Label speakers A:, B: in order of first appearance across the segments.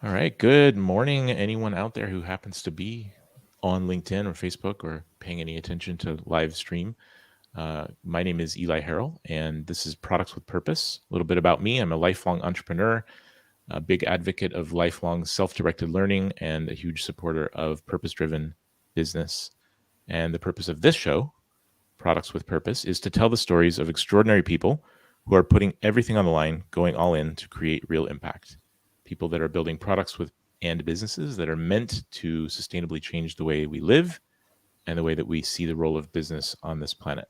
A: All right. Good morning, anyone out there who happens to be on LinkedIn or Facebook or paying any attention to live stream. My name is Eli Harrell, and this is Products with Purpose. A little bit about me. I'm a lifelong entrepreneur, a big advocate of lifelong self-directed learning, and a huge supporter of purpose-driven business. And the purpose of this show, Products with Purpose, is to tell the stories of extraordinary people who are putting everything on the line, going all in to create real impact. People that are building products and businesses that are meant to sustainably change the way we live and the way that we see the role of business on this planet.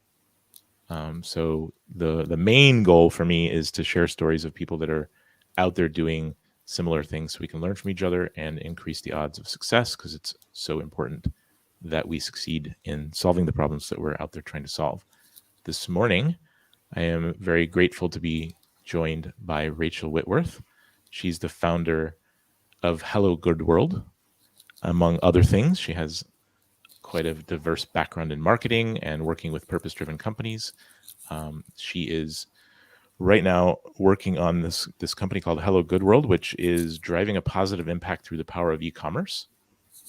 A: So the main goal for me is to share stories of people that are out there doing similar things so we can learn from each other and increase the odds of success, because it's so important that we succeed in solving the problems that we're out there trying to solve. This morning, I am very grateful to be joined by Rachel Whitworth. She's the founder of Hello Good World, among other things. She has quite a diverse background in marketing and working with purpose-driven companies. She is right now working on this company called Hello Good World, which is driving a positive impact through the power of e-commerce.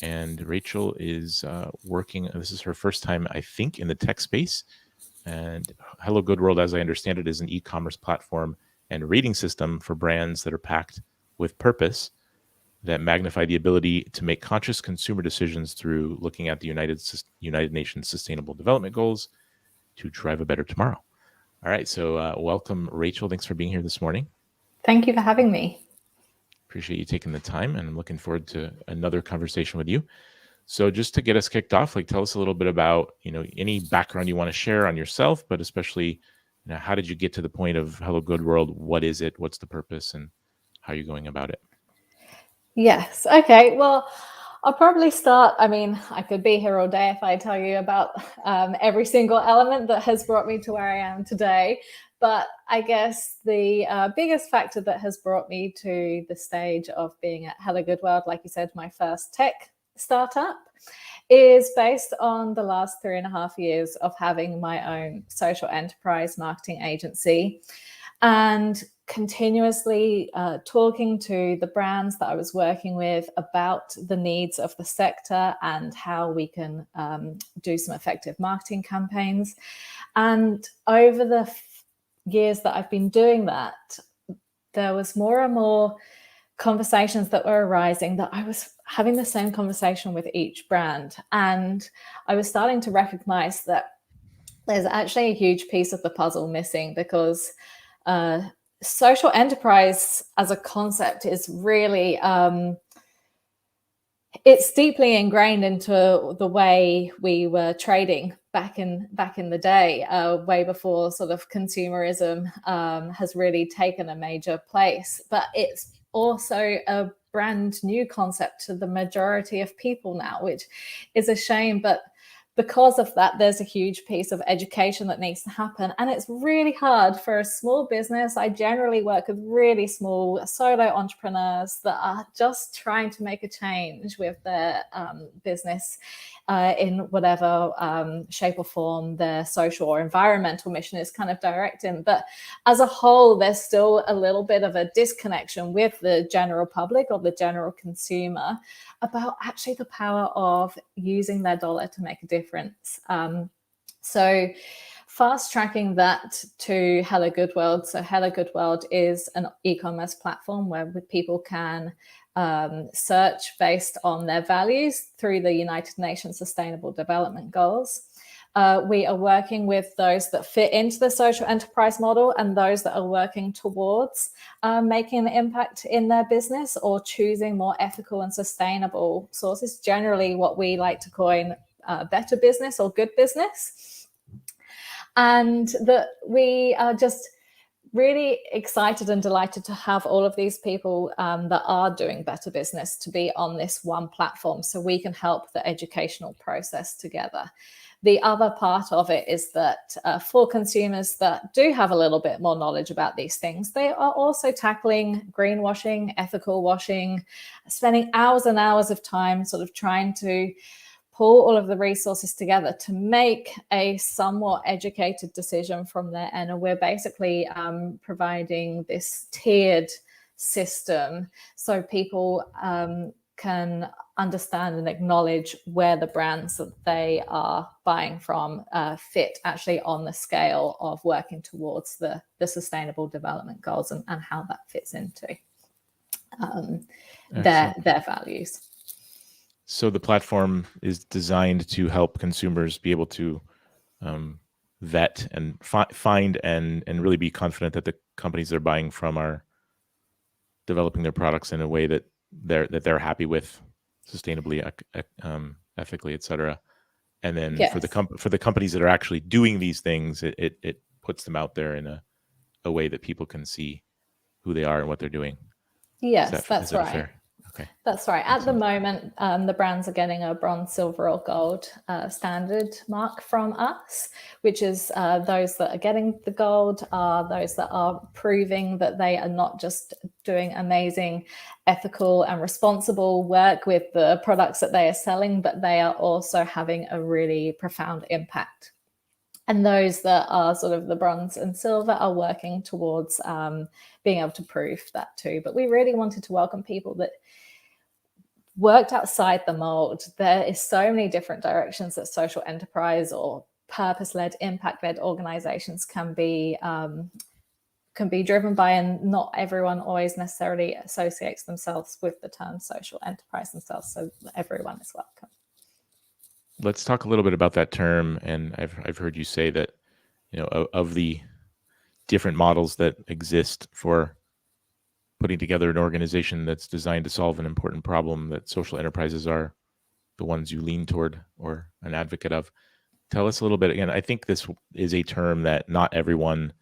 A: And Rachel is working, this is her first time, I think, in the tech space. And Hello Good World, as I understand it, is an e-commerce platform and rating system for brands that are packed with purpose, that magnify the ability to make conscious consumer decisions through looking at the United Nations Sustainable Development Goals to drive a better tomorrow. All right, so welcome, Rachel. Thanks for being here this morning.
B: Thank you for having me.
A: Appreciate you taking the time, and I'm looking forward to another conversation with you. So just to get us kicked off, tell us a little bit about, any background you want to share on yourself, but especially, how did you get to the point of Hello Good World? What is it? What's the purpose, and how are you going about it?
B: Yes. Okay. Well, I'll probably start. I could be here all day if I tell you about every single element that has brought me to where I am today. But I guess the biggest factor that has brought me to the stage of being at Hello Good World, like you said, my first tech startup, is based on the last 3.5 years of having my own social enterprise marketing agency and continuously talking to the brands that I was working with about the needs of the sector and how we can do some effective marketing campaigns. And over the years that I've been doing that, there was more and more conversations that were arising that I was having the same conversation with each brand. And I was starting to recognize that there's actually a huge piece of the puzzle missing, because social enterprise as a concept is really it's deeply ingrained into the way we were trading back in the day, way before sort of consumerism has really taken a major place. But it's also a brand new concept to the majority of people now, which is a shame. But because of that, there's a huge piece of education that needs to happen. And it's really hard for a small business. I generally work with really small solo entrepreneurs that are just trying to make a change with their business in whatever shape or form their social or environmental mission is kind of directing. But as a whole, there's still a little bit of a disconnection with the general public or the general consumer about actually the power of using their dollar to make a difference. So fast tracking that to Hello Good World. So Hello Good World is an e-commerce platform where people can search based on their values through the United Nations Sustainable Development Goals. We are working with those that fit into the social enterprise model and those that are working towards making an impact in their business or choosing more ethical and sustainable sources, generally what we like to coin better business or good business. And that we are just really excited and delighted to have all of these people that are doing better business to be on this one platform so we can help the educational process together. The other part of it is that for consumers that do have a little bit more knowledge about these things, they are also tackling greenwashing, ethical washing, spending hours and hours of time sort of trying to pull all of the resources together to make a somewhat educated decision from their end. And we're basically providing this tiered system so people can understand and acknowledge where the brands that they are buying from fit actually on the scale of working towards the sustainable development goals, and how that fits into their values.
A: So the platform is designed to help consumers be able to vet and find and really be confident that the companies they're buying from are developing their products in a way that they're happy with, sustainably, ethically, etc. And then
B: Yes.
A: for the companies that are actually doing these things, it puts them out there in a way that people can see who they are and what they're doing.
B: Yes, that's right.
A: Fair? Okay.
B: That's right. At the moment, the brands are getting a bronze, silver, or gold standard mark from us, which is those that are getting the gold are those that are proving that they are not just doing amazing, ethical, and responsible work with the products that they are selling, but they are also having a really profound impact. And those that are sort of the bronze and silver are working towards being able to prove that too. But we really wanted to welcome people that worked outside the mold. There is so many different directions that social enterprise or purpose-led, impact-led organizations can be driven by, and not everyone always necessarily associates themselves with the term social enterprise themselves. So everyone is welcome.
A: Let's talk a little bit about that term. And I've heard you say that, of the different models that exist for putting together an organization that's designed to solve an important problem, that social enterprises are the ones you lean toward or an advocate of. Tell us a little bit. Again, I think this is a term that not everyone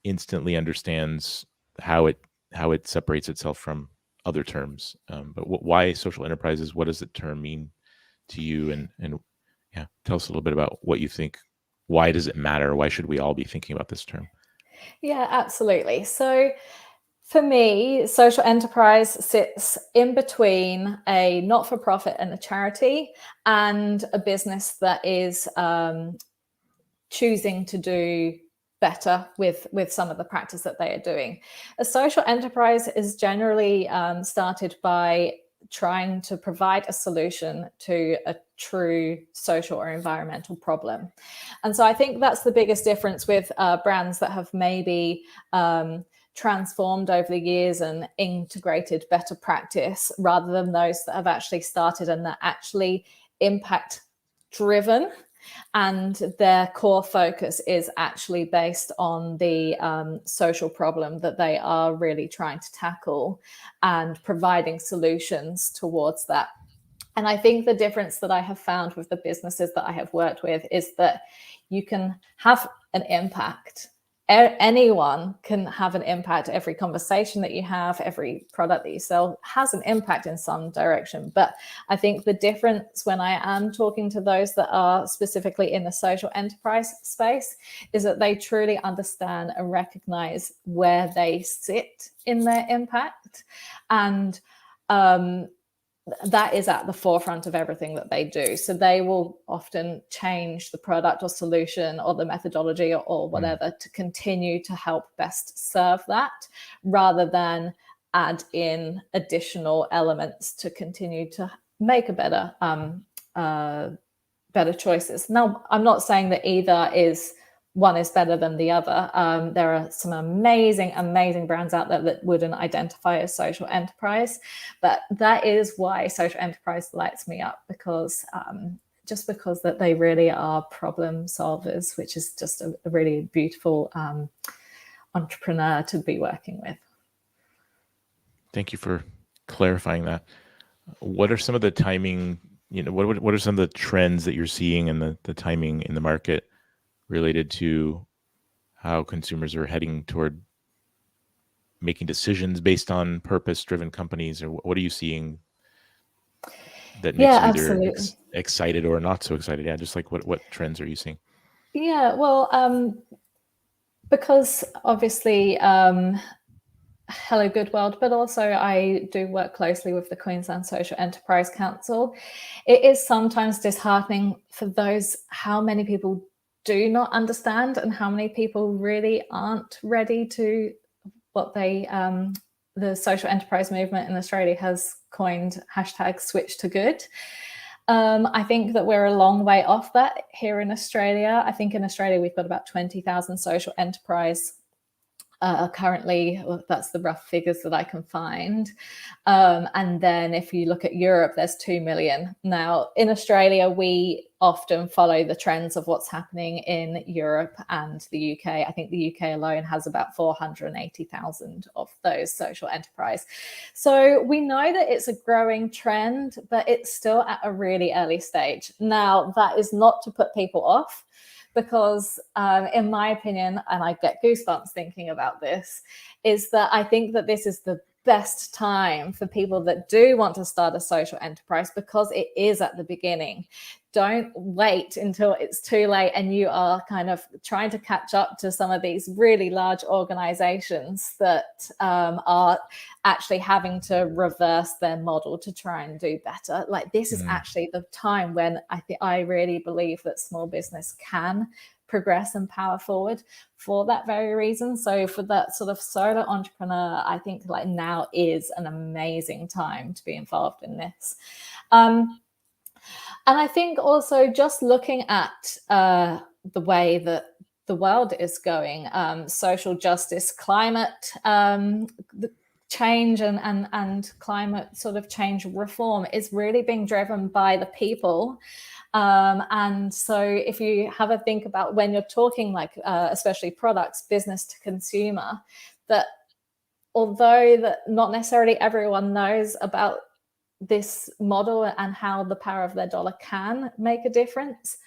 A: instantly understands how it separates itself from other terms. But why social enterprises? What does the term mean to you? And yeah, tell us a little bit about what you think. Why does it matter? Why should we all be thinking about this term?
B: Yeah, absolutely. So for me, social enterprise sits in between a not-for-profit and a charity, and a business that is choosing to do better with some of the practice that they are doing. A social enterprise is generally started by trying to provide a solution to a true social or environmental problem. And so I think that's the biggest difference with brands that have maybe transformed over the years and integrated better practice, rather than those that have actually started and that actually impact driven, and their core focus is actually based on the social problem that they are really trying to tackle and providing solutions towards that. And I think the difference that I have found with the businesses that I have worked with is that you can have an impact. Anyone can have an impact. Every conversation that you have, every product that you sell has an impact in some direction. But I think the difference when I am talking to those that are specifically in the social enterprise space is that they truly understand and recognize where they sit in their impact. And that is at the forefront of everything that they do. So they will often change the product or solution or the methodology or whatever to continue to help best serve that, rather than add in additional elements to continue to make a better choices. Now, I'm not saying that either one is better than the other. There are some amazing brands out there that wouldn't identify as social enterprise, but that is why social enterprise lights me up, because because that they really are problem solvers, which is just a really beautiful entrepreneur to be working with.
A: Thank you for clarifying that. What are some of the timing? What are some of the trends that you're seeing in the timing in the market related to how consumers are heading toward making decisions based on purpose-driven companies? Or what are you seeing that makes you either excited or not so excited? Yeah, just like what trends are you seeing?
B: Yeah, well, because obviously Hello Good World, but also I do work closely with the Queensland Social Enterprise Council. It is sometimes disheartening for those how many people do not understand and how many people really aren't ready to what they the social enterprise movement in Australia has coined hashtag switch to good. I think that we're a long way off that here in Australia. I think in Australia we've got about 20,000 social enterprise currently. Well, that's the rough figures that I can find. And then if you look at Europe, there's 2 million. Now, in Australia, we often follow the trends of what's happening in Europe and the UK. I think the UK alone has about 480,000 of those social enterprise. So we know that it's a growing trend, but it's still at a really early stage. Now, that is not to put people off, because in my opinion, and I get goosebumps thinking about this, is that I think that this is the best time for people that do want to start a social enterprise, because it is at the beginning. Don't wait until it's too late and you are kind of trying to catch up to some of these really large organizations that are actually having to reverse their model to try and do better. Like, this is actually the time when I really believe that small business can progress and power forward for that very reason. So for that sort of solo entrepreneur, I think like now is an amazing time to be involved in this. And I think also just looking at the way that the world is going, social justice, climate change and climate sort of change reform is really being driven by the people. And so if you have a think about when you're talking like especially products, business to consumer, that although that not necessarily everyone knows about this model and how the power of their dollar can make a difference,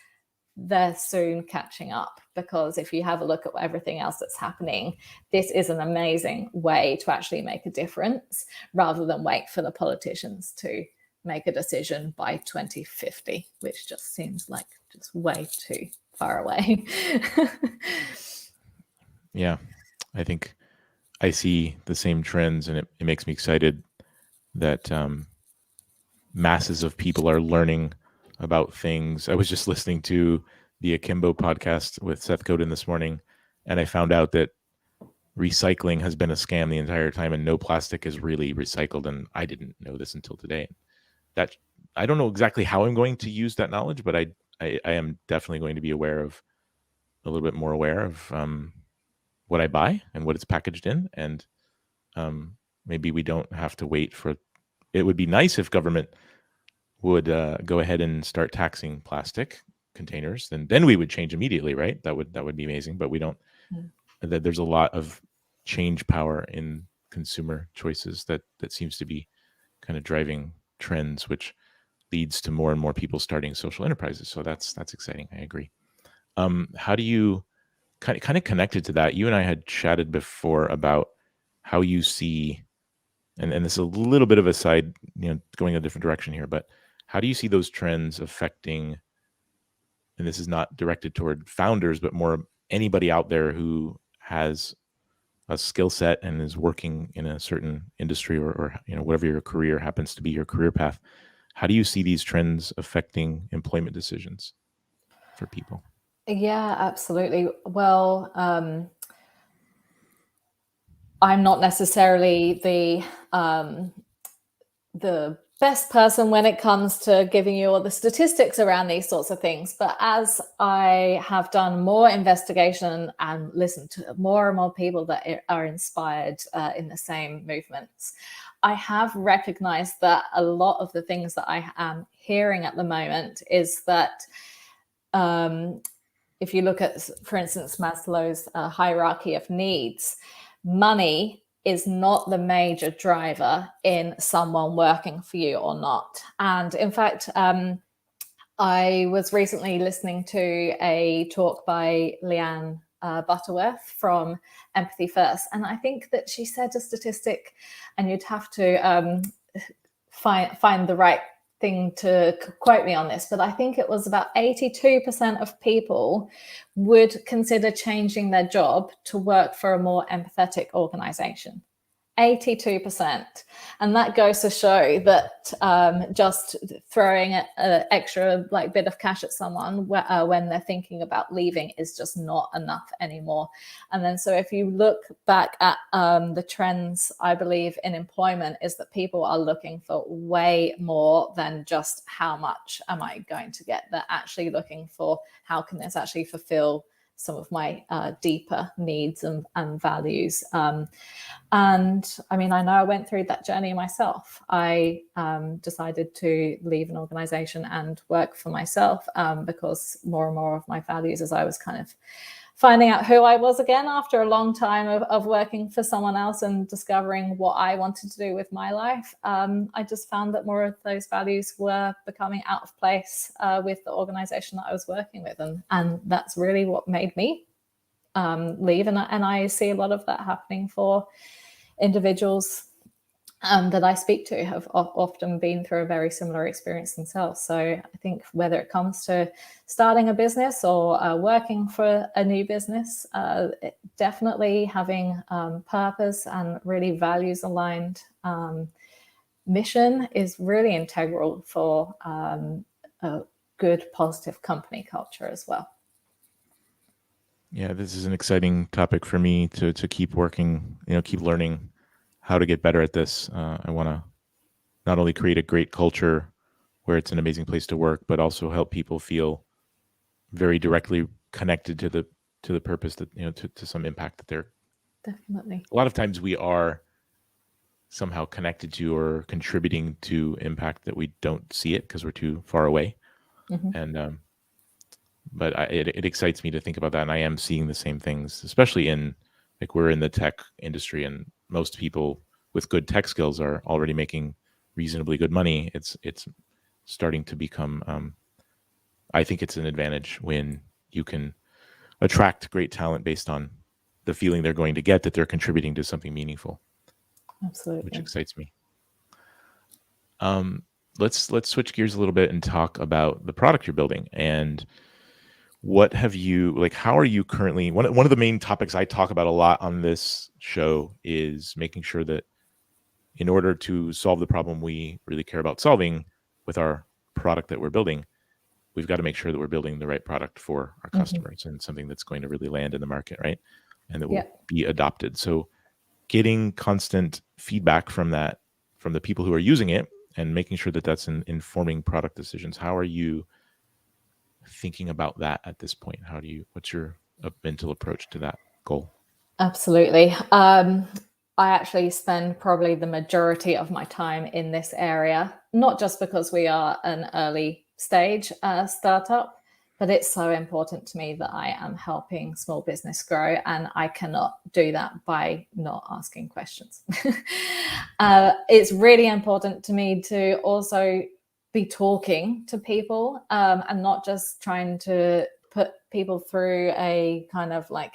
B: they're soon catching up. Because if you have a look at everything else that's happening, this is an amazing way to actually make a difference, rather than wait for the politicians to make a decision by 2050, which just seems like just way too far away.
A: Yeah, I think I see the same trends, and it makes me excited that masses of people are learning about things. I was just listening to the Akimbo podcast with Seth Godin this morning, and I found out that recycling has been a scam the entire time, and no plastic is really recycled. And I didn't know this until today. That I don't know exactly how I'm going to use that knowledge, but I am definitely going to be a little bit more aware of what I buy and what it's packaged in, and maybe we don't have to wait for. It would be nice if government would go ahead and start taxing plastic containers. Then we would change immediately, right? That would be amazing. But we don't. That there's a lot of change power in consumer choices that seems to be kind of driving trends, which leads to more and more people starting social enterprises. So that's exciting. I agree. How do you kind of connected to that? You and I had chatted before about how you see, and this is a little bit of a side, going a different direction here, but how do you see those trends affecting, and this is not directed toward founders, but more anybody out there who has a skill set and is working in a certain industry or whatever your career happens to be, your career path. How do you see these trends affecting employment decisions for people?
B: Yeah, absolutely. Well, I'm not necessarily the best person when it comes to giving you all the statistics around these sorts of things. But as I have done more investigation and listened to more and more people that are inspired in the same movements, I have recognized that a lot of the things that I am hearing at the moment is that if you look at, for instance, Maslow's hierarchy of needs, money is not the major driver in someone working for you or not. And in fact, I was recently listening to a talk by Leanne Butterworth from Empathy First. And I think that she said a statistic, and you'd have to find the right thing to quote me on this, but I think it was about 82% of people would consider changing their job to work for a more empathetic organization. 82%. And that goes to show that just throwing an extra like bit of cash at someone when they're thinking about leaving is just not enough anymore. And then so if you look back at the trends, I believe in employment is that people are looking for way more than just how much am I going to get. They're actually looking for how can this actually fulfill some of my deeper needs and values. And I mean, I know I went through that journey myself. I decided to leave an organization and work for myself because more and more of my values, as I was kind of finding out who I was again after a long time of working for someone else and discovering what I wanted to do with my life, I just found that more of those values were becoming out of place with the organization that I was working with. And that's really what made me leave. And I see a lot of that happening for individuals that I speak to have often been through a very similar experience themselves. So I think whether it comes to starting a business or working for a new business, definitely having purpose and really values aligned mission is really integral for a good, positive company culture as well.
A: Yeah, this is an exciting topic for me to keep working, keep learning how to get better at this. I want to not only create a great culture where it's an amazing place to work, but also help people feel very directly connected to the purpose that, to some impact that they're.
B: Definitely.
A: A lot of times we are somehow connected to or contributing to impact that we don't see it because we're too far away.
B: Mm-hmm.
A: And but it excites me to think about that, and I am seeing the same things, especially in like we're in the tech industry, and most people with good tech skills are already making reasonably good money. It's starting to become. I think it's an advantage when you can attract great talent based on the feeling they're going to get that they're contributing to something meaningful.
B: Absolutely.
A: Which excites me. Let's switch gears a little bit and talk about the product you're building. And what have you, like, how are you currently, one of the main topics I talk about a lot on this show is making sure that in order to solve the problem we really care about solving with our product that we're building, we've got to make sure that we're building the right product for our customers and something that's going to really land in the market, right? And that will be adopted. So getting constant feedback from that, from the people who are using it, and making sure that that's informing product decisions. How are you thinking about that at this point? What's your mental approach to that goal?
B: Absolutely. I actually spend probably the majority of my time in this area, not just because we are an early stage startup, but it's so important to me that I am helping small business grow, and I cannot do that by not asking questions. It's really important to me to also be talking to people and not just trying to put people through a kind of like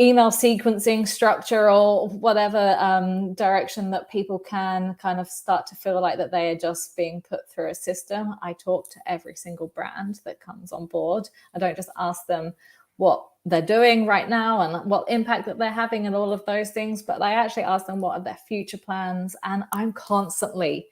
B: email sequencing structure or whatever direction that people can kind of start to feel like that they are just being put through a system. I talk to every single brand that comes on board. I don't just ask them what they're doing right now and what impact that they're having and all of those things, but I actually ask them what are their future plans. And I'm constantly,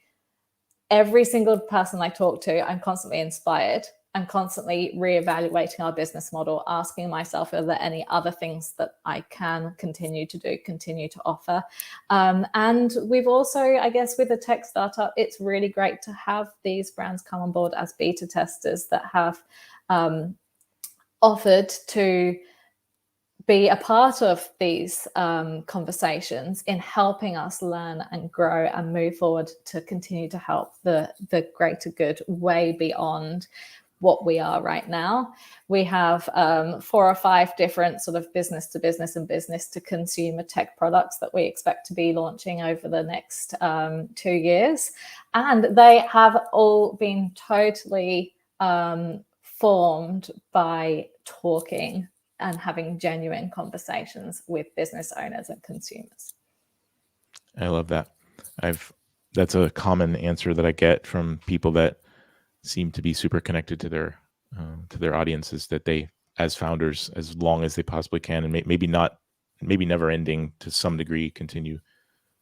B: every single person I talk to, I'm constantly inspired. I'm constantly reevaluating our business model, asking myself, are there any other things that I can continue to do, continue to offer? And we've also, I guess, with a tech startup, it's really great to have these brands come on board as beta testers that have offered to be a part of these conversations in helping us learn and grow and move forward to continue to help the greater good way beyond what we are right now. We have 4 or 5 different sort of business to business and business to consumer tech products that we expect to be launching over the next 2 years. And they have all been totally formed by talking and having genuine conversations with business owners and consumers.
A: I love that. That's a common answer that I get from people that seem to be super connected to their audiences, that they, as founders, as long as they possibly can, and maybe never ending to some degree, continue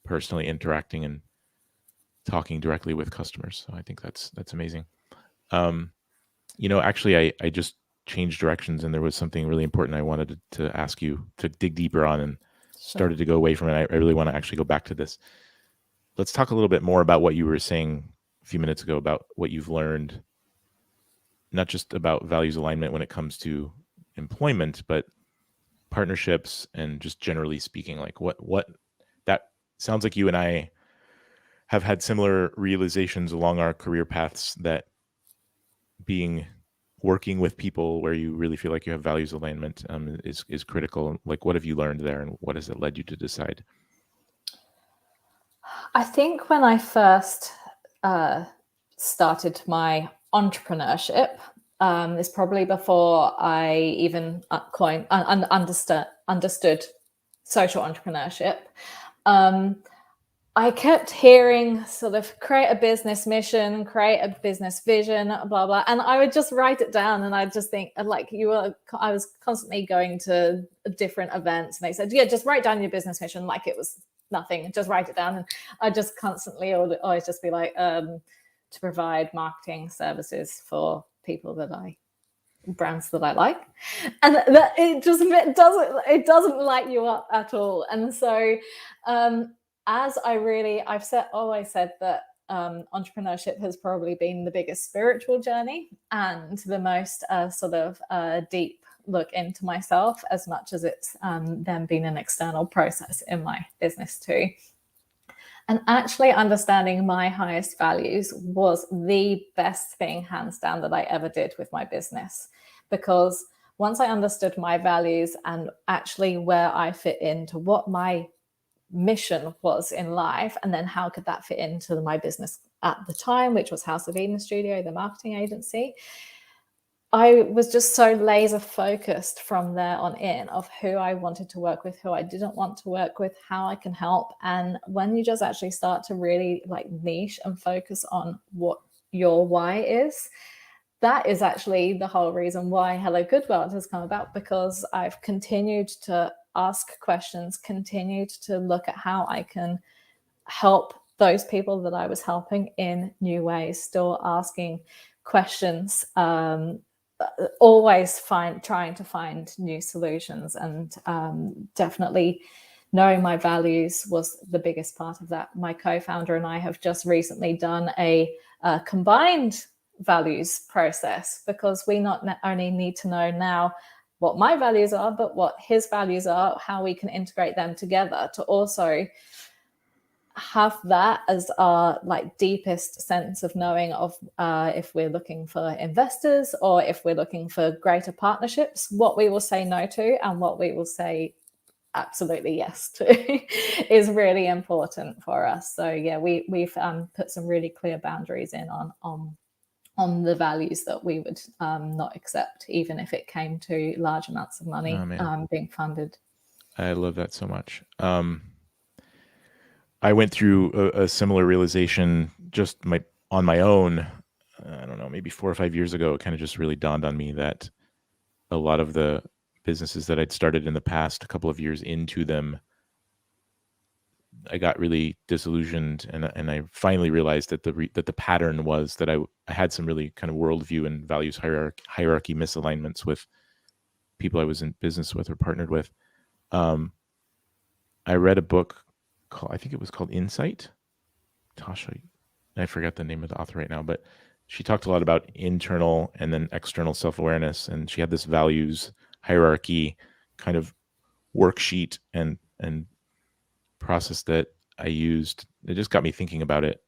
A: personally interacting and talking directly with customers. So I think that's amazing. Actually, I just changed directions, and there was something really important I wanted to ask you to dig deeper on, and started to go away from it. I really want to actually go back to this. Let's talk a little bit more about what you were saying a few minutes ago about what you've learned, not just about values alignment when it comes to employment, but partnerships and just generally speaking. Like what that sounds like you and I have had similar realizations along our career paths, that working with people where you really feel like you have values alignment is critical. Like, what have you learned there, and what has it led you to decide?
B: I think when I first started my entrepreneurship, is probably before I even understood social entrepreneurship. I kept hearing sort of create a business mission, create a business vision, blah, blah. And I would just write it down, and I'd just think, like, I was constantly going to different events, and they said, yeah, just write down your business mission like it was nothing, just write it down. And I just constantly always just be like, to provide marketing services for people brands that I like, and that it doesn't light you up at all. And so as I've always said that entrepreneurship has probably been the biggest spiritual journey and the most deep look into myself, as much as it's then been an external process in my business too. And actually understanding my highest values was the best thing, hands down, that I ever did with my business. Because once I understood my values and actually where I fit into, what my mission was in life, and then how could that fit into my business at the time, which was House of Eden Studio, the marketing agency, I was just so laser focused from there on in of who I wanted to work with, who I didn't want to work with, how I can help. And when you just actually start to really like niche and focus on what your why is, that is actually the whole reason why Hello Good World has come about, because I've continued to ask questions, continued to look at how I can help those people that I was helping in new ways, still asking questions, always trying to find new solutions. And definitely knowing my values was the biggest part of that. My co-founder and I have just recently done a combined values process, because we not only need to know now what my values are, but what his values are, how we can integrate them together to also have that as our like deepest sense of knowing of if we're looking for investors or if we're looking for greater partnerships, what we will say no to and what we will say absolutely yes to is really important for us. So yeah, we've put some really clear boundaries in on the values that we would not accept, even if it came to large amounts of money being funded.
A: I love that so much. I went through a similar realization just on my own. I don't know, maybe 4 or 5 years ago. It kind of just really dawned on me that a lot of the businesses that I'd started in the past, a couple of years into them, I got really disillusioned, and I finally realized that the pattern was that I had some really kind of worldview and values hierarchy misalignments with people I was in business with or partnered with. I read a book I think it was called Insight. Tasha, I forgot the name of the author right now, but she talked a lot about internal and then external self-awareness, and she had this values hierarchy kind of worksheet and process that I used. It just got me thinking about it,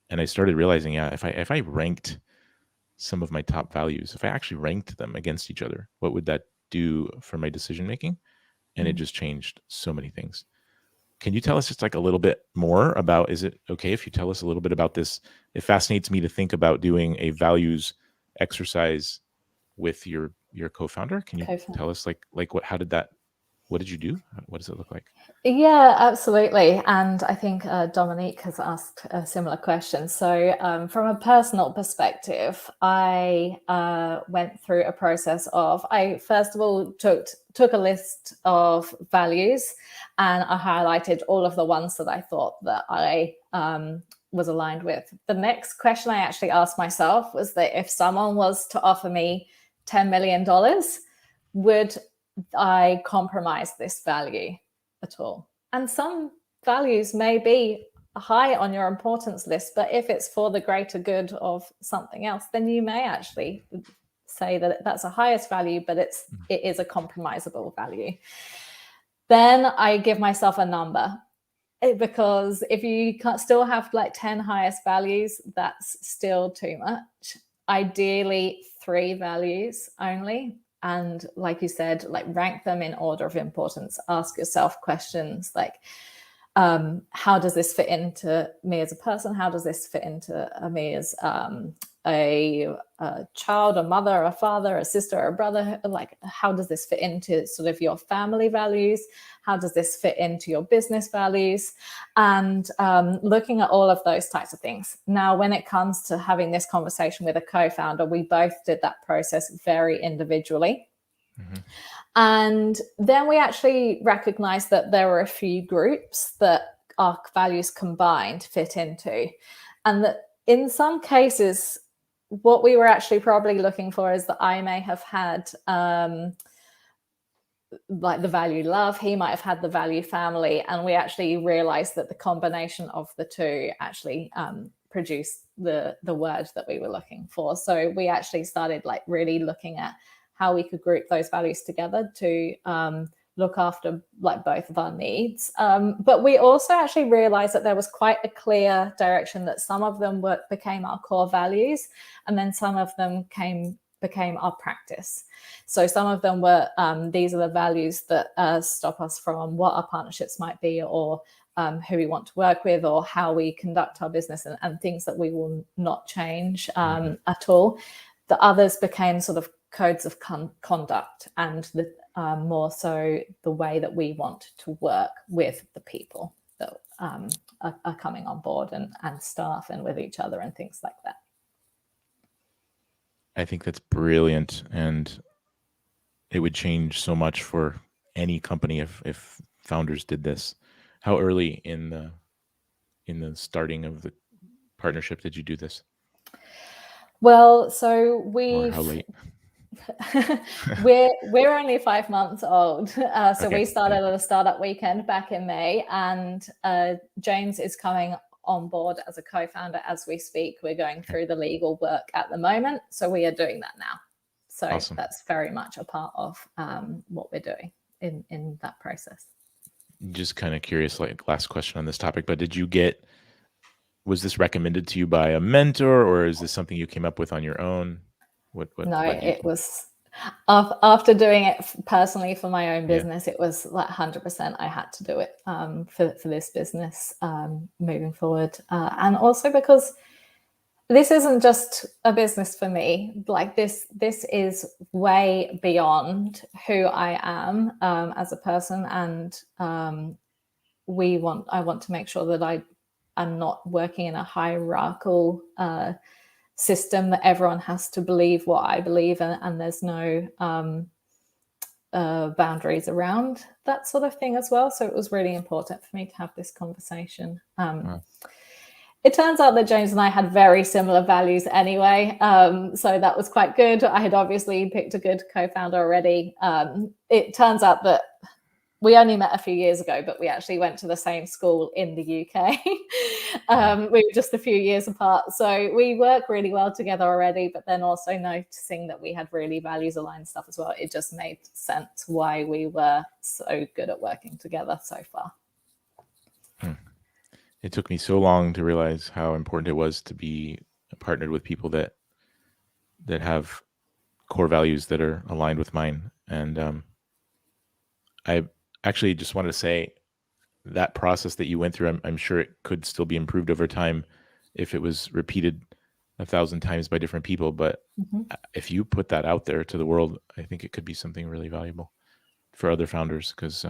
A: and I started realizing, yeah, if I ranked some of my top values, if I actually ranked them against each other, what would that do for my decision making? And it just changed so many things. Can you tell us just like a little bit more about, is it okay if you tell us a little bit about this? It fascinates me to think about doing a values exercise with your co-founder. Can you tell us like what, how did that what did you do? What does it look like?
B: Yeah, absolutely. And I think Dominique has asked a similar question. So, from a personal perspective, I went through a process of, I first of all took a list of values, and I highlighted all of the ones that I thought that I was aligned with. The next question I actually asked myself was that if someone was to offer me $10 million, would I compromise this value at all? And some values may be high on your importance list, but if it's for the greater good of something else, then you may actually say that that's a highest value, but it is a compromisable value. Then I give myself a number, because if you still have like 10 highest values, that's still too much. Ideally 3 values only. And like you said, like rank them in order of importance. Ask yourself questions like, how does this fit into me as a person? How does this fit into me as a child, a mother, a father, a sister, or a brother? Like, how does this fit into sort of your family values? How does this fit into your business values? And looking at all of those types of things. Now, when it comes to having this conversation with a co-founder, we both did that process very individually. Mm-hmm. And then we actually recognized that there were a few groups that our values combined fit into. And that in some cases, what we were actually probably looking for is that I may have had like the value love, he might have had the value family, and we actually realized that the combination of the two actually produced the word that we were looking for. So we actually started like really looking at how we could group those values together to look after like both of our needs. But we also actually realized that there was quite a clear direction, that some of them became our core values, and then some of them became our practice. So some of them were, these are the values that stop us from what our partnerships might be, or who we want to work with, or how we conduct our business, and things that we will not change at all. The others became sort of codes of conduct, and the more so the way that we want to work with the people that are coming on board, and staff, and with each other, and things like that.
A: I think that's brilliant, and it would change so much for any company if founders did this. How early in the starting of the partnership did you do this?
B: Well, so
A: or how late?
B: we're only 5 months old. So
A: Okay.
B: we started at a startup weekend back in May, and James is coming on board as a co-founder as we speak. We're going through the legal work at the moment, so we are doing that now. So awesome. That's very much a part of what we're doing in that process.
A: Just kind of curious, like last question on this topic, but was this recommended to you by a mentor, or is this something you came up with on your own?
B: No, it was after doing it personally for my own business. It was like 100% I had to do it for this business moving forward, and also because this isn't just a business for me. Like this is way beyond who I am as a person, and I want to make sure that I am not working in a hierarchical system that everyone has to believe what I believe, and there's no boundaries around that sort of thing as well. So it was really important for me to have this conversation. It turns out that James and I had very similar values anyway, so that was quite good. I had obviously picked a good co-founder already. It turns out that we only met a few years ago, but we actually went to the same school in the UK. We were just a few years apart. So we work really well together already, but then also noticing that we had really values aligned stuff as well. It just made sense why we were so good at working together so far.
A: It took me so long to realize how important it was to be partnered with people that have core values that are aligned with mine. And I actually just wanted to say that process that you went through, I'm sure it could still be improved over time if it was repeated 1,000 times by different people. But if you put that out there to the world, I think it could be something really valuable. for other founders, because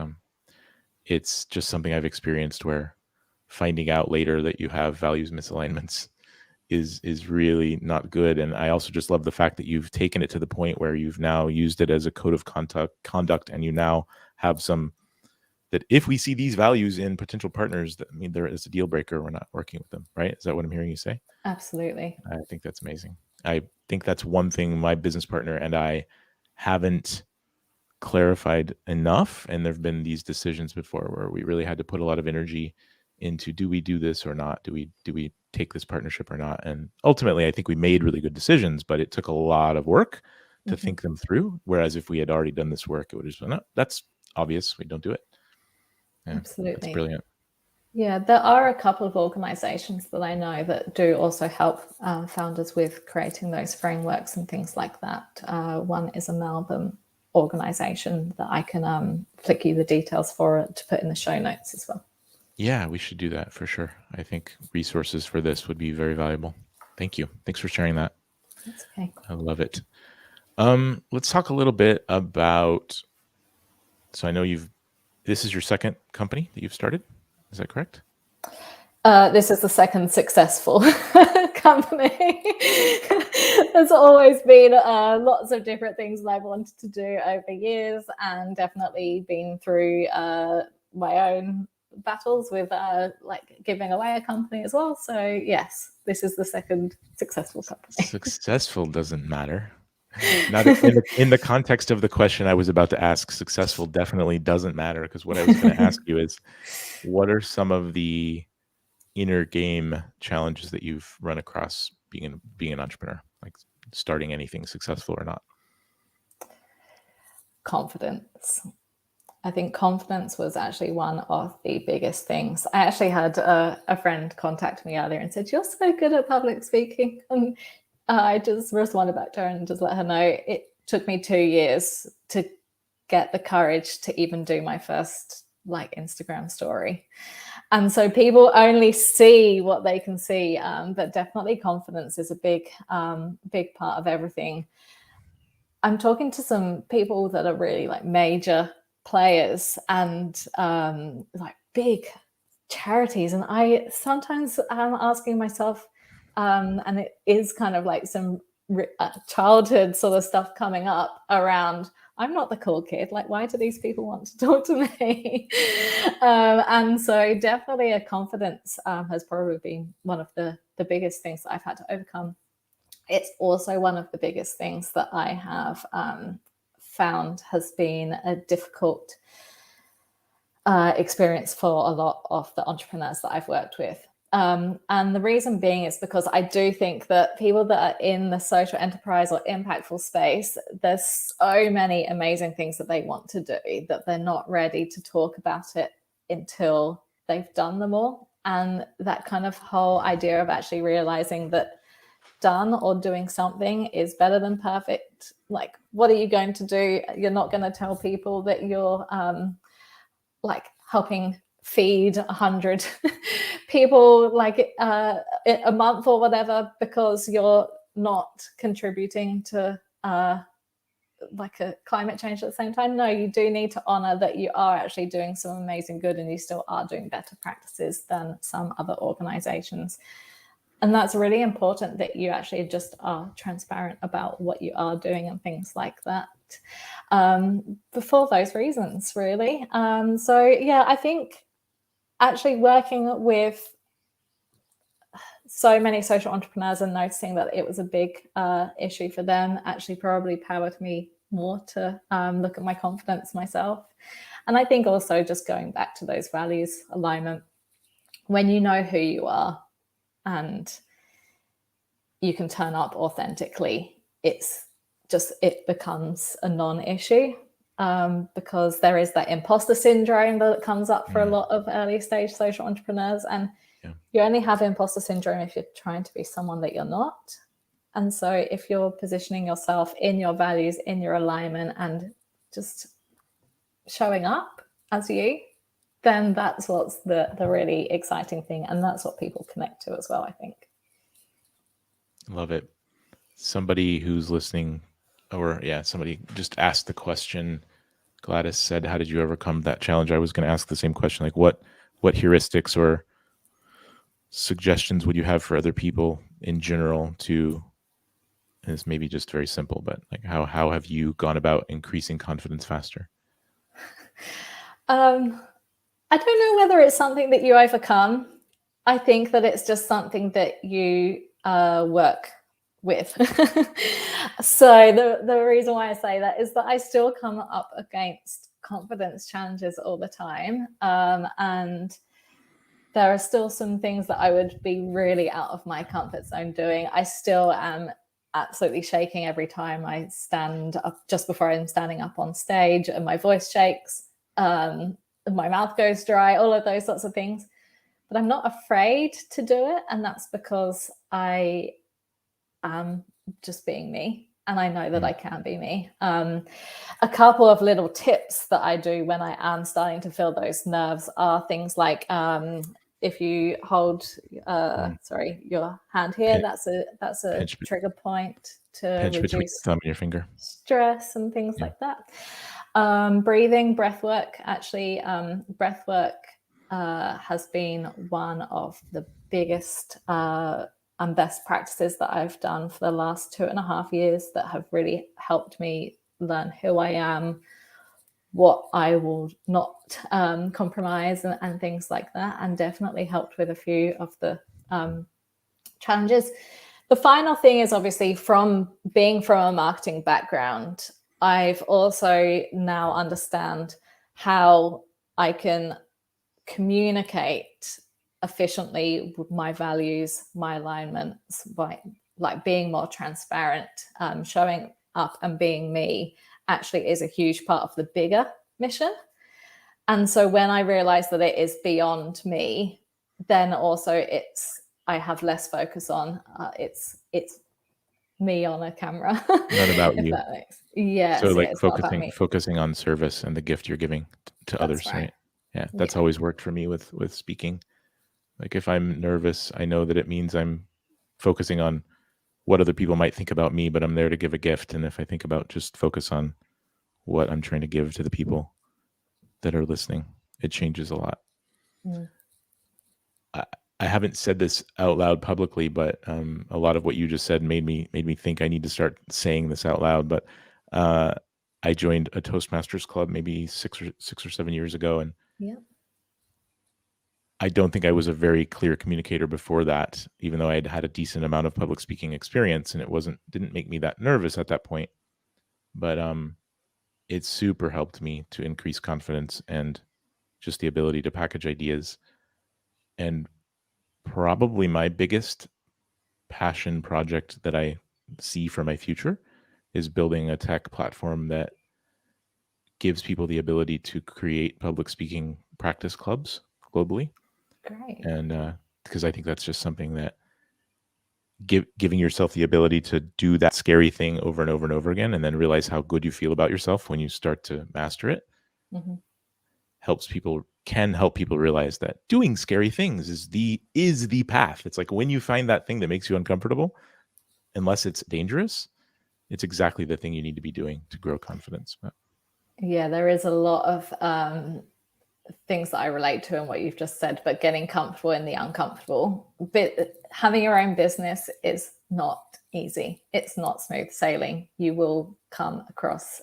A: it's just something I've experienced where finding out later that you have values misalignments is really not good. And I also just love the fact that you've taken it to the point where you've now used it as a code of conduct, and you now have some that if we see these values in potential partners, that I mean there is a deal breaker, we're not working with them, right? Is that what I'm hearing you say?
B: Absolutely.
A: I think that's amazing. I think that's one thing my business partner and I haven't clarified enough, and there've been these decisions before where we really had to put a lot of energy into, do we do this or not, do we take this partnership or not? And ultimately I think we made really good decisions, but it took a lot of work to think them through, whereas if we had already done this work, it would have just been, no, that's obvious, we don't do it. Yeah,
B: Absolutely.
A: that's brilliant.
B: Yeah, there are a couple of organizations that I know that do also help founders with creating those frameworks and things like that. One is a Melbourne organization that I can flick you the details for to put in the show notes as well.
A: Yeah, we should do that for sure. I think resources for this would be very valuable. Thank you. Thanks for sharing that.
B: That's okay.
A: I love it. Let's talk a little bit about, so I know this is your second company that you've started. Is that correct?
B: This is the second successful company. There's always been lots of different things that I've wanted to do over years, and definitely been through my own battles with like giving away a company as well. So yes, this is the second successful company.
A: Successful doesn't matter. Not in the context of the question I was about to ask, successful definitely doesn't matter, because what I was going to ask you is, what are some of the inner game challenges that you've run across being an entrepreneur, like starting anything, successful or not?
B: Confidence. I think confidence was actually one of the biggest things. I actually had a friend contact me earlier and said, "You're so good at public speaking." And I just responded back to her and just let her know it took me 2 years to get the courage to even do my first like Instagram story. And so people only see what they can see, but definitely confidence is a big part of everything. I'm talking to some people that are really like major players and like big charities, and I sometimes am asking myself, and it is kind of like some childhood sort of stuff coming up around, I'm not the cool kid, like why do these people want to talk to me? And so definitely a confidence has probably been one of the biggest things that I've had to overcome. It's also one of the biggest things that I have found has been a difficult experience for a lot of the entrepreneurs that I've worked with. And the reason being is because I do think that people that are in the social enterprise or impactful space, there's so many amazing things that they want to do that they're not ready to talk about it until they've done them all. And that kind of whole idea of actually realizing that done or doing something is better than perfect. Like, what are you going to do? You're not going to tell people that you're like helping feed 100 people like a month or whatever because you're not contributing to like a climate change at the same time. No, you do need to honor that you are actually doing some amazing good and you still are doing better practices than some other organizations. And that's really important that you actually just are transparent about what you are doing and things like that. For those reasons, really. So yeah, I think actually working with so many social entrepreneurs and noticing that it was a big issue for them actually probably powered me more to look at my confidence myself. And I think also just going back to those values alignment, when you know who you are and you can turn up authentically, it becomes a non-issue, because there is that imposter syndrome that comes up for a lot of early stage social entrepreneurs, and you only have imposter syndrome if you're trying to be someone that you're not. And so if you're positioning yourself in your values, in your alignment, and just showing up as you, then that's what's the really exciting thing, and that's what people connect to as well, I think.
A: Love it. Somebody who's listening, or somebody just asked the question, Gladys said, how did you overcome that challenge? I was going to ask the same question, like what heuristics or suggestions would you have for other people in general to, and it's maybe just very simple, but like how have you gone about increasing confidence faster?
B: I don't know whether it's something that you overcome. I think that it's just something that you work with. So the reason why I say that is that I still come up against confidence challenges all the time. And there are still some things that I would be really out of my comfort zone doing. I still am absolutely shaking every time I stand up, just before I'm standing up on stage, and my voice shakes, my mouth goes dry, all of those sorts of things. But I'm not afraid to do it. And that's because I am just being me. And I know that I can be me. A couple of little tips that I do when I am starting to feel those nerves are things like, if you hold your hand here, that's a trigger point to
A: pinch between your
B: reduce
A: thumb and your finger,
B: stress and things like that. Breathing, breath work. Actually, breath work has been one of the biggest and best practices that I've done for the last 2.5 years that have really helped me learn who I am, what I will not compromise, and things like that, and definitely helped with a few of the challenges. The final thing is, obviously, from being from a marketing background, I've also now understand how I can communicate efficiently with my values, my alignments, by like being more transparent, showing up and being me actually is a huge part of the bigger mission. And so when I realize that it is beyond me, then also I have less focus on it's me on a camera.
A: not about
B: If
A: you.
B: that makes yes,
A: So like
B: it's not about me.
A: focusing on service and the gift you're giving to
B: That's
A: others,
B: right.
A: right? Yeah, that's always worked for me with speaking. Like if I'm nervous, I know that it means I'm focusing on what other people might think about me, but I'm there to give a gift. And if I think about just focus on what I'm trying to give to the people that are listening, it changes a lot. I haven't said this out loud publicly, but a lot of what you just said made me think I need to start saying this out loud. But I joined a Toastmasters club maybe 6 or 7 years ago, and I don't think I was a very clear communicator before that, even though I had had a decent amount of public speaking experience, and it didn't make me that nervous at that point. But it super helped me to increase confidence and just the ability to package ideas. And probably my biggest passion project that I see for my future is building a tech platform that gives people the ability to create public speaking practice clubs globally.
B: Great.
A: And because I think that's just something that giving yourself the ability to do that scary thing over and over and over again, and then realize how good you feel about yourself when you start to master it, can help people realize that doing scary things is the path. It's like when you find that thing that makes you uncomfortable, unless it's dangerous, it's exactly the thing you need to be doing to grow confidence.
B: Yeah, there is a lot of things that I relate to in what you've just said, but getting comfortable in the uncomfortable. But having your own business is not easy. It's not smooth sailing. You will come across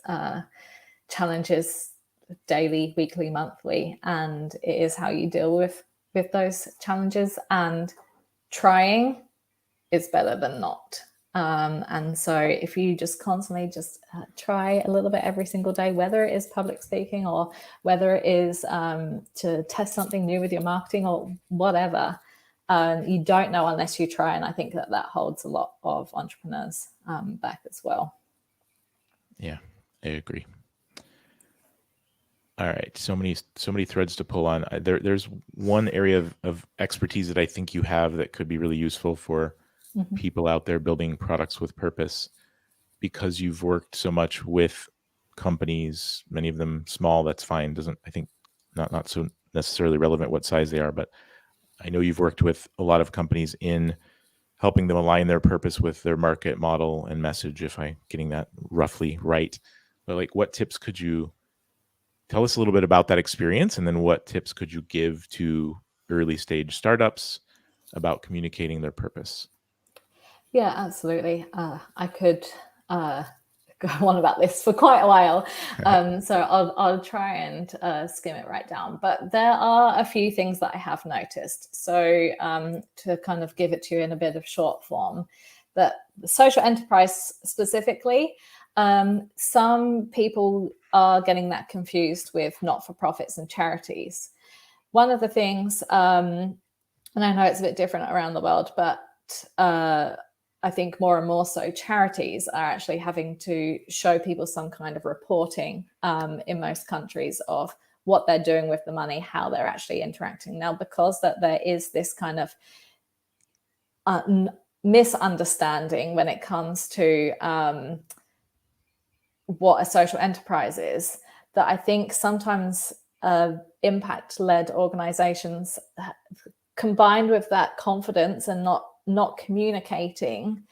B: challenges daily, weekly, monthly, and it is how you deal with those challenges. And trying is better than not. And so if you just constantly try a little bit every single day, whether it is public speaking or whether it is to test something new with your marketing or whatever, you don't know unless you try. And I think that holds a lot of entrepreneurs back as well.
A: Yeah, I agree. All right, so many threads to pull on. There's one area of expertise that I think you have that could be really useful for people out there building products with purpose, because you've worked so much with companies, many of them small. That's fine. I think not so necessarily relevant what size they are, but I know you've worked with a lot of companies in helping them align their purpose with their market model and message, if I'm getting that roughly right. But like, what tips could you tell us a little bit about that experience, and then what tips could you give to early stage startups about communicating their purpose?
B: Yeah, absolutely. I could go on about this for quite a while, so I'll try and skim it right down. But there are a few things that I have noticed. So to kind of give it to you in a bit of short form, that social enterprise specifically, some people are getting that confused with not-for-profits and charities. One of the things, and I know it's a bit different around the world, but I think more and more so charities are actually having to show people some kind of reporting in most countries of what they're doing with the money, how they're actually interacting. Now, because that there is this kind of misunderstanding when it comes to what a social enterprise is, that I think sometimes impact-led organizations, combined with that confidence and not communicating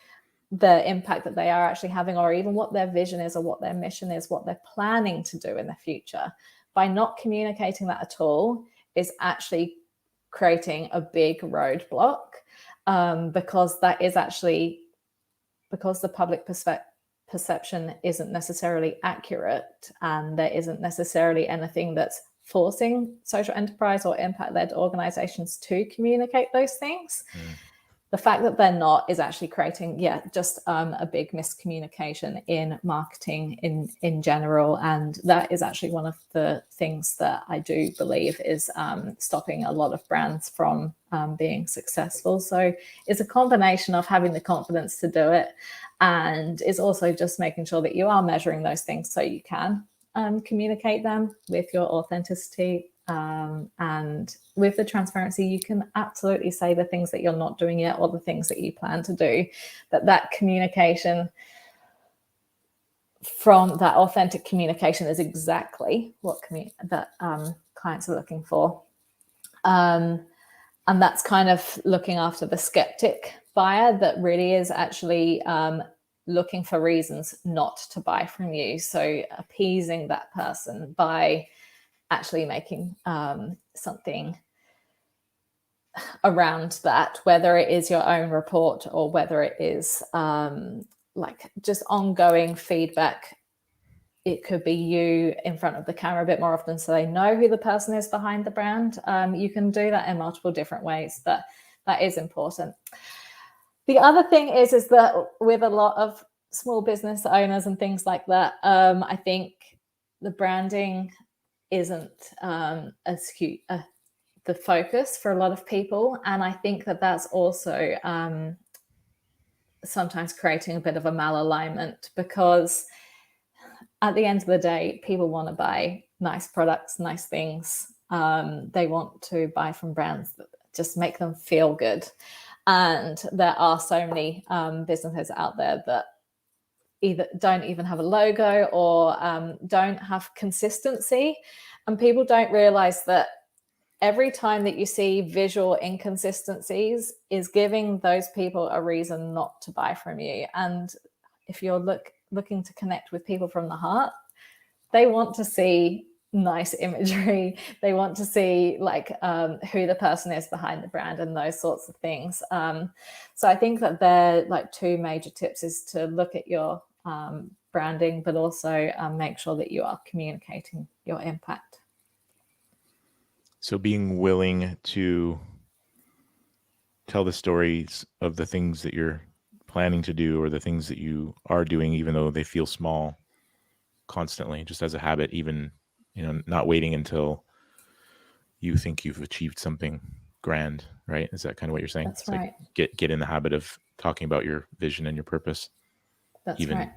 B: the impact that they are actually having, or even what their vision is, or what their mission is, what they're planning to do in the future, by not communicating that at all, is actually creating a big roadblock, because that is actually, because the public perception isn't necessarily accurate, and there isn't necessarily anything that's forcing social enterprise or impact-led organizations to communicate those things. The fact that they're not is actually creating, just a big miscommunication in marketing in general. And that is actually one of the things that I do believe is stopping a lot of brands from being successful. So it's a combination of having the confidence to do it, and it's also just making sure that you are measuring those things so you can communicate them with your authenticity. And with the transparency, you can absolutely say the things that you're not doing yet, or the things that you plan to do. That communication, from that authentic communication, is exactly what clients are looking for. And that's kind of looking after the skeptic buyer that really is actually looking for reasons not to buy from you. So appeasing that person by actually making something around that, whether it is your own report or whether it is like just ongoing feedback. It could be you in front of the camera a bit more often, so they know who the person is behind the brand. You can do that in multiple different ways, but that is important. The other thing is that with a lot of small business owners and things like that, I think the branding isn't the focus for a lot of people. And I think that that's also sometimes creating a bit of a malalignment, because at the end of the day, people want to buy nice products, nice things. They want to buy from brands that just make them feel good. And there are so many businesses out there that either don't even have a logo, or don't have consistency. And people don't realize that every time that you see visual inconsistencies is giving those people a reason not to buy from you. And if you're looking to connect with people from the heart, they want to see nice imagery. They want to see like who the person is behind the brand and those sorts of things. So I think that they're like two major tips, is to look at your branding, but also make sure that you are communicating your impact.
A: So being willing to tell the stories of the things that you're planning to do, or the things that you are doing, even though they feel small, constantly, just as a habit, even, not waiting until you think you've achieved something grand, right? Is that kind of what you're saying?
B: That's
A: it's
B: right.
A: Like get in the habit of talking about your vision and your purpose.
B: That's right.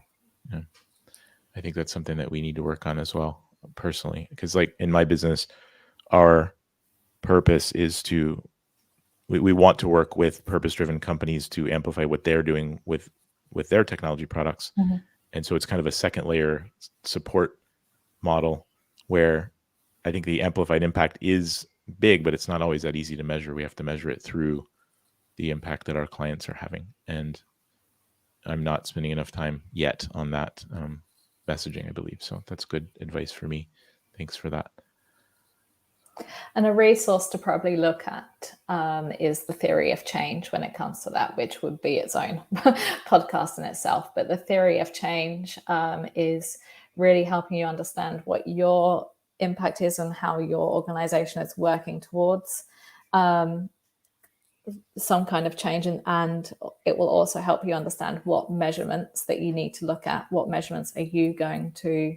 A: I think that's something that we need to work on as well, personally, because like in my business, our purpose is to, we want to work with purpose-driven companies to amplify what they're doing with their technology products.
B: Mm-hmm.
A: And so it's kind of a second layer support model, where I think the amplified impact is big, but it's not always that easy to measure. We have to measure it through the impact that our clients are having. And I'm not spending enough time yet on that messaging, I believe. So that's good advice for me. thanks for that.
B: And a resource to probably look at is the theory of change when it comes to that, which would be its own podcast in itself. But the theory of change is really helping you understand what your impact is and how your organization is working towards some kind of change. And it will also help you understand what measurements that you need to look at. What measurements are you going to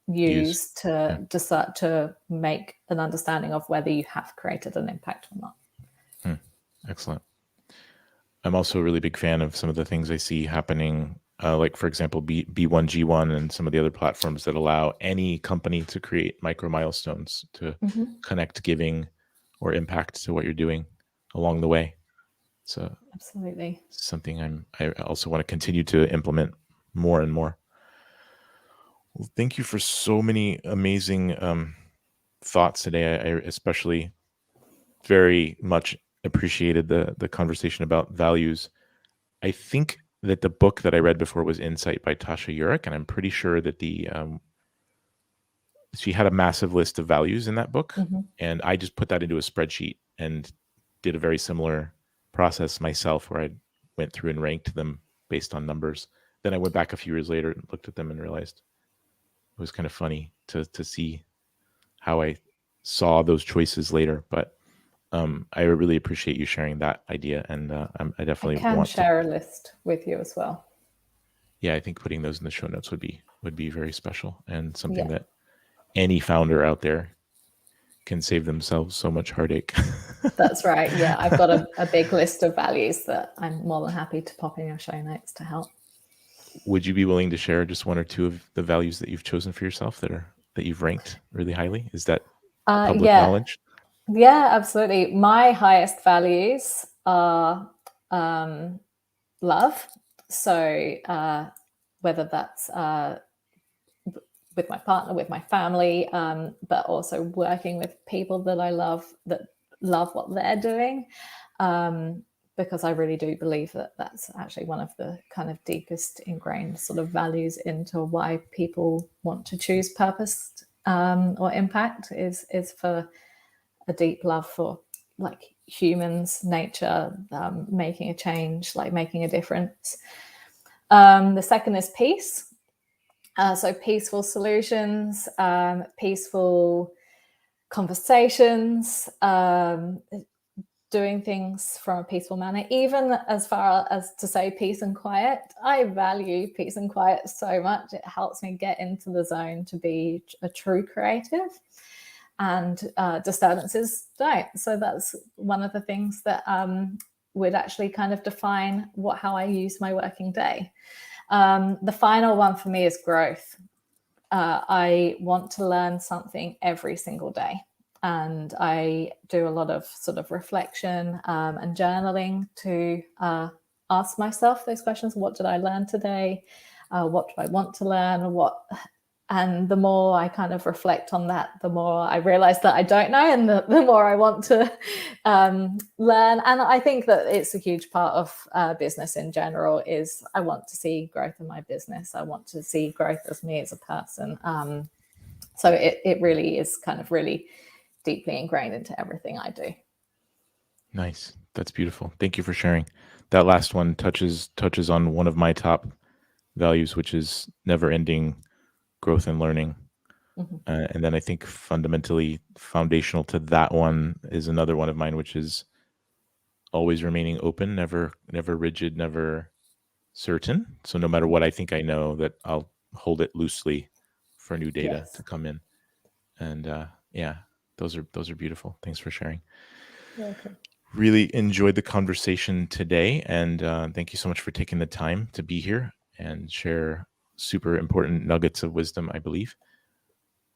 B: use to decide to make an understanding of whether you have created an impact or not.
A: Excellent. I'm also a really big fan of some of the things I see happening, like, for example, B1G1 and some of the other platforms that allow any company to create micro milestones to connect giving or impact to what you're doing along the way. So
B: absolutely
A: something I also want to continue to implement more and more. Well, thank you for so many amazing thoughts today. I especially very much appreciated the conversation about values. I think that the book that I read before was Insight by Tasha Eurich, and I'm pretty sure that she had a massive list of values in that book, and I just put that into a spreadsheet and did a very similar process myself, where I went through and ranked them based on numbers. Then I went back a few years later and looked at them and realized it was kind of funny to see how I saw those choices later. But I really appreciate you sharing that idea, and I definitely
B: can share a list with you as well.
A: Yeah, I think putting those in the show notes would be very special, and something that any founder out there can save themselves so much heartache.
B: That's right. Yeah, I've got a big list of values that I'm more than happy to pop in your show notes to help.
A: Would you be willing to share just one or two of the values that you've chosen for yourself that you've ranked really highly? Is that public knowledge?
B: Yeah, absolutely. My highest values are love. So whether that's with my partner, with my family, but also working with people that I love, that love what they're doing, because I really do believe that that's actually one of the kind of deepest ingrained sort of values into why people want to choose purpose or impact is for a deep love for like humans, nature, making a change, like making a difference. The second is peace. So peaceful solutions, peaceful conversations, doing things from a peaceful manner, even as far as to say peace and quiet. I value peace and quiet so much. It helps me get into the zone to be a true creative, and disturbances don't. So that's one of the things that would actually kind of define how I use my working day. The final one for me is growth. I want to learn something every single day. And I do a lot of sort of reflection and journaling to ask myself those questions. What did I learn today? What do I want to learn? And the more I kind of reflect on that, the more I realize that I don't know, and the more I want to learn. And I think that it's a huge part of business in general is I want to see growth in my business. I want to see growth as me as a person. So it really is kind of really deeply ingrained into everything I do.
A: Nice. That's beautiful. Thank you for sharing. That last one touches on one of my top values, which is never-ending growth and learning. And then I think fundamentally foundational to that one is another one of mine, which is always remaining open, never rigid, never certain. So no matter what I think I know, that I'll hold it loosely for new data to come in. And those are beautiful. Thanks for sharing.
B: Welcome.
A: Really enjoyed the conversation today, and thank you so much for taking the time to be here and share super important nuggets of wisdom, I believe.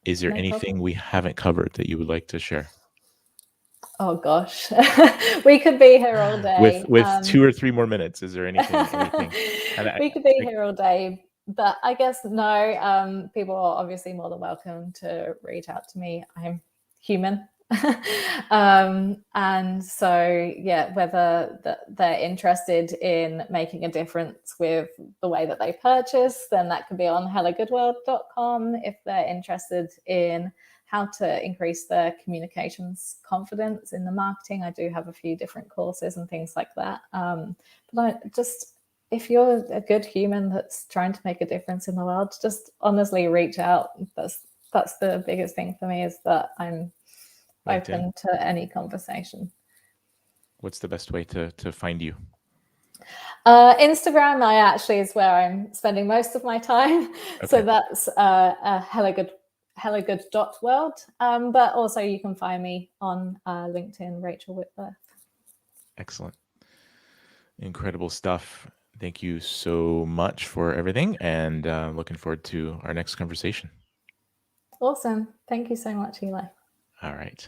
A: Is there anything we haven't covered that you would like to share?
B: Oh gosh, we could be here all day.
A: With 2 or 3 more minutes, is there anything?
B: We could be here all day, but I guess no. People are obviously more than welcome to reach out to me. I'm human. And so, yeah, whether they're interested in making a difference with the way that they purchase, then that could be on hellogoodworld.com. If they're interested in how to increase their communications confidence in the marketing, I do have a few different courses and things like that. But if you're a good human that's trying to make a difference in the world, just honestly reach out. That's the biggest thing for me, is that I'm
A: LinkedIn.
B: open to any conversation.
A: What's the best way to find you?
B: Instagram, I actually is where I'm spending most of my time.
A: Okay.
B: So that's hellogood.world. But also you can find me on LinkedIn, Rachel Whitworth.
A: Excellent. Incredible stuff. Thank you so much for everything, and looking forward to our next conversation.
B: Awesome. Thank you so much, Eli.
A: All right.